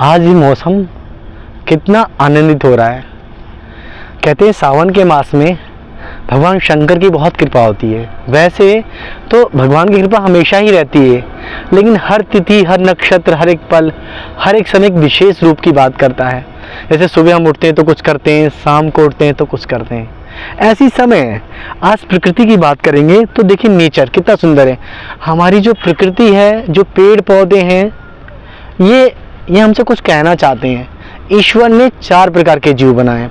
आज ये मौसम कितना आनंदित हो रहा है। कहते हैं सावन के मास में भगवान शंकर की बहुत कृपा होती है। वैसे तो भगवान की कृपा हमेशा ही रहती है, लेकिन हर तिथि, हर नक्षत्र, हर एक पल, हर एक समय एक विशेष रूप की बात करता है। जैसे सुबह हम उठते हैं तो कुछ करते हैं, शाम को उठते हैं तो कुछ करते हैं। ऐसी समय आज प्रकृति की बात करेंगे तो देखिए नेचर कितना सुंदर है। हमारी जो प्रकृति है, जो पेड़ पौधे हैं, ये हमसे कुछ कहना चाहते हैं। ईश्वर ने 4 प्रकार के जीव बनाए।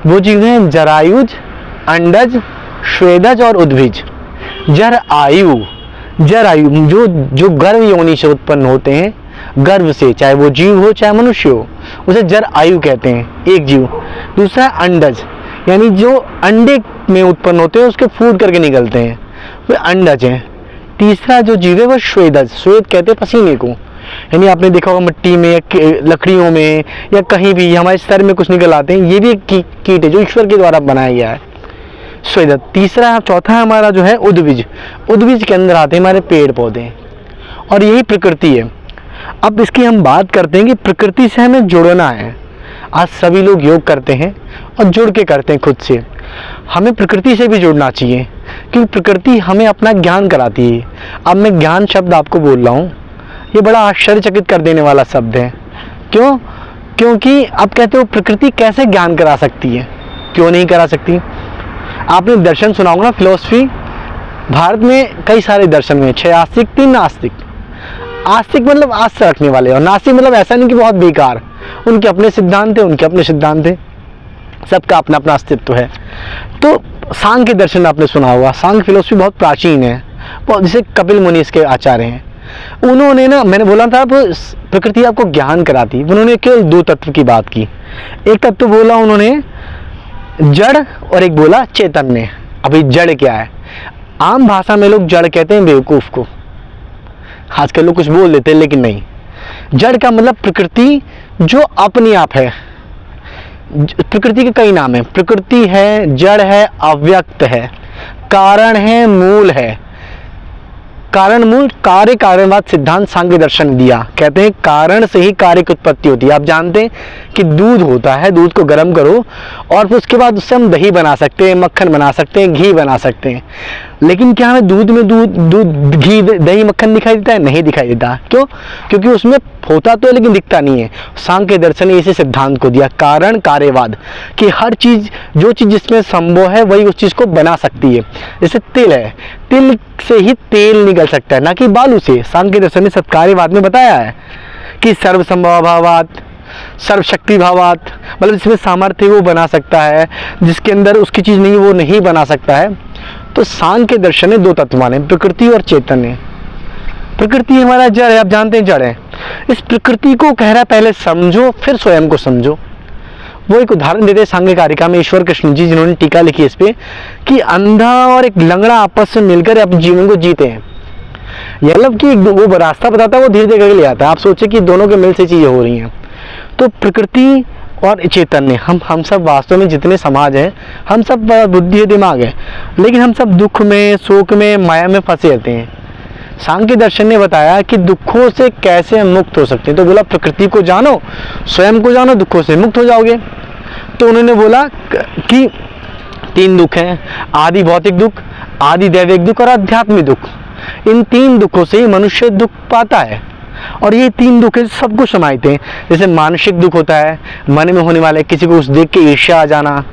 वो जीव हैं जरायुज, अंडज, स्वेदज और उद्भिज। जरायु जो गर्भ योनि से उत्पन्न होते हैं, गर्भ से, चाहे वो जीव हो चाहे मनुष्य हो, उसे जरायु कहते हैं, एक जीव। दूसरा अंडज, यानी जो अंडे में उत्पन्न होते हैं उसके फूट करके निकलते हैं, वे अंडज हैं। तीसरा जो जीव है वो स्वेदज, स्वेद कहते हैं पसीने को, यानी आपने देखा होगा मिट्टी में या लकड़ियों में या कहीं भी हमारे सर में कुछ निकल आते हैं, ये भी एक कीट है जो ईश्वर के द्वारा बनाया गया है, स्वेदज। चौथा हमारा जो है उद्भिज। उद्भिज के अंदर आते हैं हमारे पेड़ पौधे, और यही प्रकृति है। अब इसकी हम बात करते हैं कि प्रकृति से हमें जुड़ना है। आज सभी लोग योग करते हैं और जुड़ के करते हैं खुद से। हमें प्रकृति से भी जुड़ना चाहिए, क्योंकि प्रकृति हमें अपना ज्ञान कराती है। अब मैं ज्ञान शब्द आपको बोल रहा हूँ, ये बड़ा आश्चर्यचकित कर देने वाला शब्द है। क्यों? क्योंकि आप कहते हो प्रकृति कैसे ज्ञान करा सकती है, क्यों नहीं करा सकती। आपने दर्शन सुना होगा ना, फिलोसफी। भारत में कई सारे दर्शन हुए, 6 आस्तिक, 3 नास्तिक। आस्तिक मतलब आस्था रखने वाले, और नास्तिक मतलब ऐसा नहीं कि बहुत बेकार। उनके अपने सिद्धांत थे, उनके अपने सिद्धांत थे, सबका अपना अपना अस्तित्व है। तो सांख्य के दर्शन आपने सुना होगा। सांख्य फिलोसफी बहुत प्राचीन है, जैसे कपिल मुनि इसके आचार्य हैं। उन्होंने ना, मैंने बोला था प्रकृति आपको ज्ञान कराती, उन्होंने केवल 2 तत्व की बात की। एक तत्व बोला उन्होंने जड़, और एक बोला चैतन्य। अभी जड़ क्या है? आम भाषा में लोग जड़ कहते हैं बेवकूफ को। आजकल लोग कुछ बोल देते हैं, लेकिन नहीं। जड़ का मतलब प्रकृति जो अपने आप है। प्रकृति के कई नाम है। प्रकृति है, जड़ है, अव्यक्त है, कारण है, मूल है। कारण, मूल, कार्य, कार्यवाद सिद्धांत सांख्य दर्शन ने दिया। कहते हैं कारण से ही कार्य की उत्पत्ति होती है। आप जानते हैं कि दूध होता है, दूध को गर्म करो और फिर उसके बाद उससे हम दही बना सकते हैं, मक्खन बना सकते हैं, घी बना सकते हैं। लेकिन क्या हमें दूध में दूध, घी, दही, मक्खन दिखाई देता है? नहीं दिखाई देता। क्यों? क्योंकि उसमें होता तो है लेकिन दिखता नहीं है। सांख्य दर्शन ने इसी सिद्धांत को दिया, कारण कार्यवाद, कि हर चीज, जो चीज जिसमें संभव है वही उस चीज को बना सकती है। जैसे तिल है, तिल से ही तेल निकल सकता है, ना कि बालू से। सांख्य दर्शन ने सत्कार्यवाद में बताया है कि सर्वसंभव भावात, सर्वशक्ति भावात, मतलब जिसमें सामर्थ्य वो बना सकता है, जिसके अंदर उसकी चीज नहीं वो नहीं बना सकता है। तो सांख्य दर्शन ने 2 तत्व माने, प्रकृति और चैतन्य। प्रकृति हमारा जड़ है, आप जानते हैं जड़ है। इस प्रकृति को कह रहा है पहले समझो, फिर स्वयं को समझो। वो एक उदाहरण देते सांख्य कारिका में ईश्वर कृष्ण जी, जिन्होंने टीका लिखी इस पे, कि अंधा और एक लंगड़ा आपस में मिलकर अपने जीवन को जीते हैं। मतलब कि वो रास्ता बताता है, वो धीरे धीरे ले आता है। आप सोचे कि दोनों के मिल से चीजें हो रही हैं। तो प्रकृति और चैतन्य, हम सब वास्तव में जितने समाज हैं, हम सब बुद्धि है, दिमाग है, लेकिन हम सब दुख में, शोक में, माया में फंसे रहते हैं। सांख्य दर्शन ने बताया कि दुखों से कैसे हम मुक्त हो सकते हैं। तो बोला प्रकृति को जानो, स्वयं को जानो, दुखों से मुक्त हो जाओगे। तो उन्होंने बोला कि 3 दुख हैं, आदि भौतिक दुख, आदि दैविक दुख और आध्यात्मिक दुख। इन 3 दुखों से ही मनुष्य दुख पाता है, और ये 3 दुख सब कुछ समाहित हैं। जैसे मानसिक दुख होता है, मन में होने वाले, किसी को कुछ देख के ईर्ष्या आ जाना,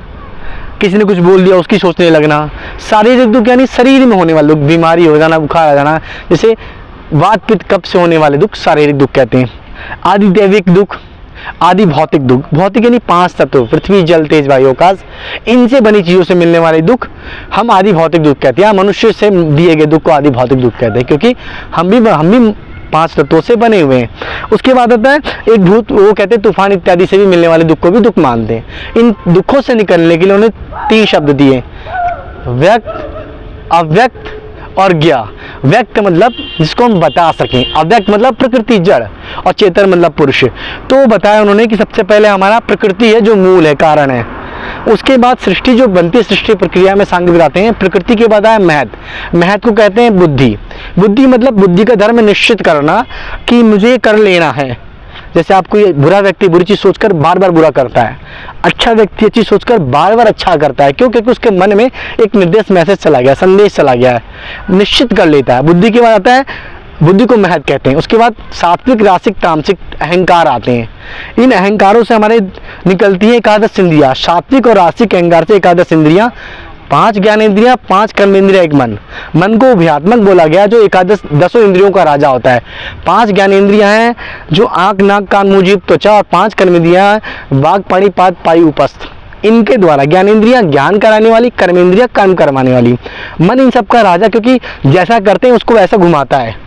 किसी ने कुछ बोल दिया उसकी सोचने लगना। शारीरिक दुख यानी शरीर में होने वाले दुख, बीमारी हो जाना, बुखार आ जाना, जैसे वात पित्त कफ से होने वाले दुख शारीरिक दुख कहते हैं। आदि दैविक दुख, आदि भौतिक दुख, भौतिक यानी 5 तत्व, पृथ्वी, जल, तेज, वायु, आकाश, इनसे बनी चीजों से मिलने वाले दुख हम आदि भौतिक दुख कहते हैं। मनुष्य से दिए गए दुख को आदि भौतिक दुख कहते हैं, क्योंकि हम भी 5 तत्वों से बने हुए हैं। उसके बाद आता है एक भूत, वो कहते हैं तूफान इत्यादि से भी मिलने वाले दुख को भी दुख मानते हैं। इन दुखों से निकलने के लिए उन्होंने 3 शब्द दिए, व्यक्त, अव्यक्त और ज्ञा। व्यक्त मतलब जिसको हम बता सकें, अव्यक्त मतलब प्रकृति जड़, और चेतन मतलब पुरुष। तो बताया उन्होंने कि सबसे पहले हमारा प्रकृति है जो मूल है, कारण है। उसके बाद सृष्टि जो बनती है, सृष्टि प्रक्रिया में सांख्य बताते हैं, प्रकृति के बाद आया महत। महत को कहते हैं बुद्धि। बुद्धि मतलब बुद्धि का धर्म निश्चित करना कि मुझे कर लेना है, जैसे आपको ये बुरा व्यक्ति बुरी चीज़ सोचकर बार बार बुरा करता है, अच्छा व्यक्ति अच्छी सोचकर बार बार अच्छा करता है। क्यों? क्योंकि उसके मन में एक निर्देश मैसेज चला गया, संदेश चला गया है, निश्चित कर लेता है। बुद्धि के बाद आता है, बुद्धि को महत्व कहते हैं। उसके बाद सात्विक, रासिक, तामसिक अहंकार आते हैं। इन अहंकारों से हमारे निकलती है एकादश इंद्रियां। सात्विक और रासिक अहंकार से एकादश इंद्रियां, 5 ज्ञानेंद्रियां, 5 कर्मेंद्रियां, एक मन। मन को अभ्यात्मक बोला गया, जो एकादश 10 इंद्रियों का राजा होता है। 5 ज्ञानेंद्रियां हैं जो आंख, नाक, कान, मुंह, जीभ, त्वचा, और 5 कर्मेंद्रियां वाग, पाणी, पाद, पायु, उपस्थ। इनके द्वारा ज्ञानेंद्रियां ज्ञान कराने वाली, कर्मेंद्रियां कर्म करवाने वाली। मन इन सब का राजा, क्योंकि जैसा करते हैं उसको वैसा घुमाता है।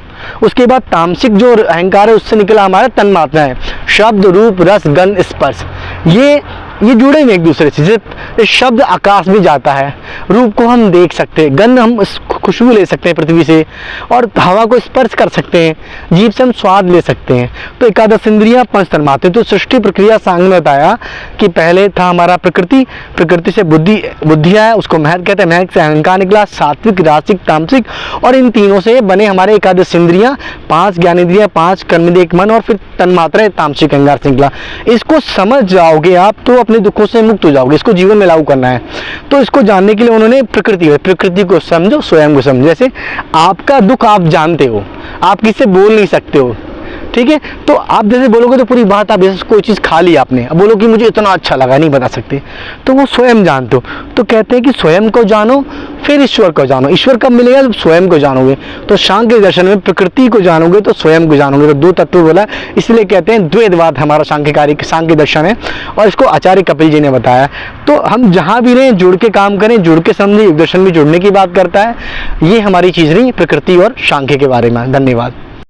उसके बाद तामसिक जो अहंकार है, उससे निकला हमारा तन्मात्रा है, शब्द, रूप, रस, गंध, स्पर्श। ये जुड़े हुए एक दूसरे से। जैसे शब्द आकाश में जाता है, रूप को हम देख सकते हैं, गंध हम खुशबू ले सकते हैं पृथ्वी से, और हवा को स्पर्श कर सकते हैं, जीभ से हम स्वाद ले सकते हैं। तो एकादश इंद्रियां, 5 तन्मात्रे। तो सृष्टि प्रक्रिया सांग में बताया कि पहले था हमारा प्रकृति, प्रकृति से बुद्धि आया, उसको महत्व कहते हैं, महत्व से अहंकार निकला, सात्विक, रासिक, तामसिक, और इन तीनों से बने हमारे एकादश इंद्रियां, 5 ज्ञानेंद्रियां, 5 कर्मेंद्रिय, एक मन, और फिर तन्मात्रा तामसिक अहंकार से निकला। इसको समझ जाओगे आप तो अपने दुखों से मुक्त हो जाओगे। इसको जीवन में लागू करना है। तो इसको जानने के लिए उन्होंने प्रकृति को समझो, स्वयं को समझो। जैसे आपका दुख आप जानते हो, आप किससे बोल नहीं सकते हो, ठीक है? तो आप जैसे बोलोगे तो पूरी बात, आप जैसे कोई चीज़ खा ली आपने, अब बोलो कि मुझे इतना अच्छा लगा, नहीं बता सकते, तो वो स्वयं जानते हो। तो कहते हैं कि स्वयं को जानो फिर ईश्वर को जानो। ईश्वर कब मिलेगा? जब स्वयं को जानोगे। तो सांख्य दर्शन में प्रकृति को जानोगे तो स्वयं को जानोगे। तो 2 तत्व बोला, इसलिए कहते हैं द्वैतवाद हमारा सांख्य दर्शन है, और इसको आचार्य कपिल जी ने बताया। तो हम जहाँ भी रहें जुड़ के काम करें, जुड़ के समझें। योग दर्शन भी जुड़ने की बात करता है। ये हमारी चीज़ नहीं, प्रकृति और सांख्य के बारे में। धन्यवाद।